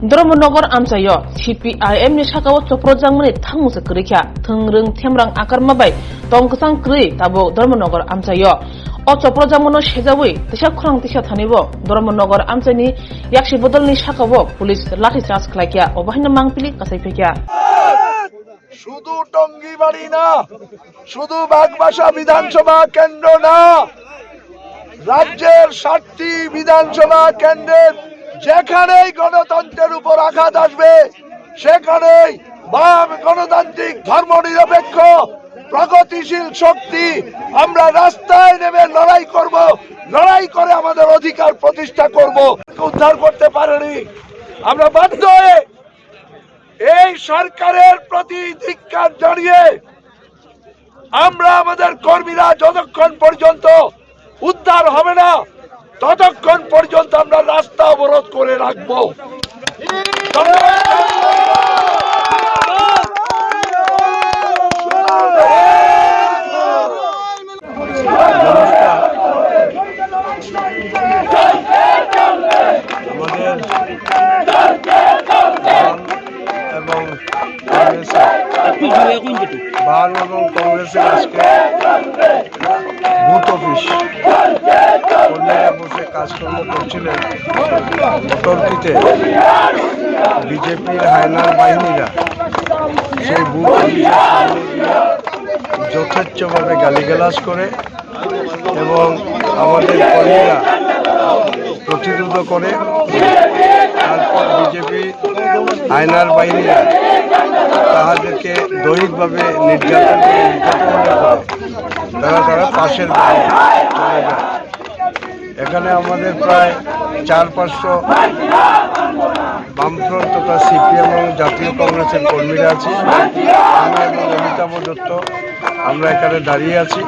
Dromnogor amsayo CPIM ni sakao choprojangmani thangmuse krikya thengrung themrang akarmabai tongksang kri tabo Dromnogor amsayo o choprojangmano sejawi tisha khurang tisha thanibo Dromnogor amsani yakshi bodolni sakao police lathi charge khlaikya obahina mangpili kasaipekya শুধু টঙ্গিবাড়ি না, শুধু বাগবাসা বিধানসভা কেন্দ্র না, রাজ্যের 7টি বিধানসভা কেন্দ্রের যেখানেই গণতন্ত্রের উপর আঘাত আসবে সেখানেই বাম গণতান্ত্রিক ধর্মনিরপেক্ষ প্রগতিশীল শক্তি আমরা রাস্তায় নেমে লড়াই করব, লড়াই করে আমাদের অধিকার প্রতিষ্ঠা করব। উদ্ধার করতে পারেনি, আমরা বাধ্য হয়ে এই সরকারের প্রতি ধিক্কার জানিয়ে আমরা আমাদের কর্মীরা যতক্ষণ পর্যন্ত উদ্ধার হবে না ততক্ষণ পর্যন্ত আমরা রাস্তা অবরোধ করে রাখবো। বাম এবং কংগ্রেসের আজকে বুথ অফিস কর্মীরা বসে কাজকর্ম করছিলেন, তর্কিতে বিজেপির হায়নার বাহিনীরা সেই বুথ অফিসের সামনে গিয়ে যথেচ্ছভাবে গালিগালাজ করে এবং আমাদের কর্মীরা প্রতিরোধ করে। তারপর বিজেপি হায়নার বাহিনীরা তাহাদেরকে দৈহিকভাবে নির্যাতন করে তারা পাশের বাড়ি চলে যায়। এখানে আমাদের প্রায় 400-500 বামফ্রন্ট তথা সিপিএম এবং জাতীয় কংগ্রেসের কর্মীরা আছি। আমি এবং অমিতাভ দত্ত আমরা এখানে দাঁড়িয়ে আছি।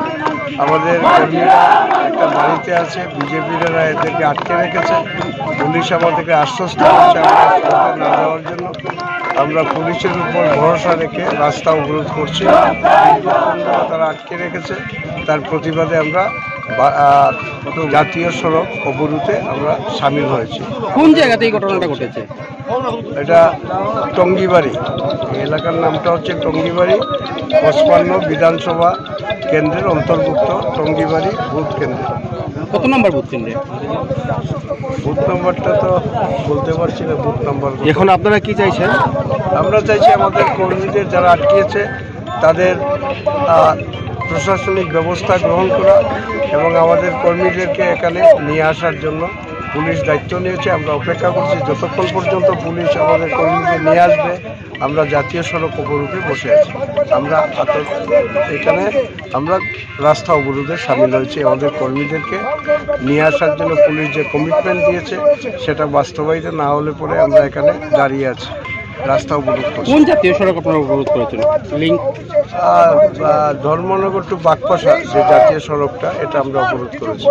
আমাদের কর্মীরা একটা বাড়িতে আছে, বিজেপিরা এদেরকে আটকে রেখেছে। পুলিশ আমাদেরকে আশ্বস্ত করছে আমরা না যাওয়ার জন্য। আমরা পুলিশের উপর ভরসা রেখে রাস্তা অবরোধ করছি, তারা আটকে রেখেছে। তার প্রতিবাদে আমরা জাতীয় সড়ক অবরোধে আমরা সামিল হয়েছি। কোন জায়গাতে এই ঘটনাটা ঘটেছে? এটা টঙ্গিবাড়ি, এলাকার নামটা হচ্ছে টঙ্গিবাড়ি 55 বিধানসভা কেন্দ্রের অন্তর্ভুক্ত টঙ্গিবাড়ি বুথ কেন্দ্র। কত নম্বর বুথ কেন্দ্রে? বুথ নম্বরটা তো বলতে পারছি না। বুথ নম্বর এখন আপনারা কি চাইছেন? আমরা চাইছি আমাদের কর্মীদের যারা আটকিয়েছে তাদের প্রশাসনিক ব্যবস্থা গ্রহণ করা এবং আমাদের কর্মীদেরকে এখানে নিয়ে আসার জন্য পুলিশ দায়িত্ব নিয়েছে। আমরা অপেক্ষা করছি যতক্ষণ পর্যন্ত পুলিশ আমাদের কর্মীদের নিয়ে আসবে। আমরা জাতীয় সড়ক অবরোধে বসে আছি। আমরা এখানে আমরা রাস্তা অবরোধে সামিল হয়েছি। আমাদের কর্মীদেরকে নিয়ে আসার জন্য পুলিশ যে কমিটমেন্ট দিয়েছে সেটা বাস্তবায়িত না হলে পরে আমরা এখানে দাঁড়িয়ে আছি, রাস্তা অবরোধ করছি। কোন জাতীয় সড়ক আপনারা অবরোধ করেছেন? লিঙ্ক ধর্মনগর টু বাগপাশা যে জাতীয় সড়কটা, এটা আমরা অবরোধ করেছি।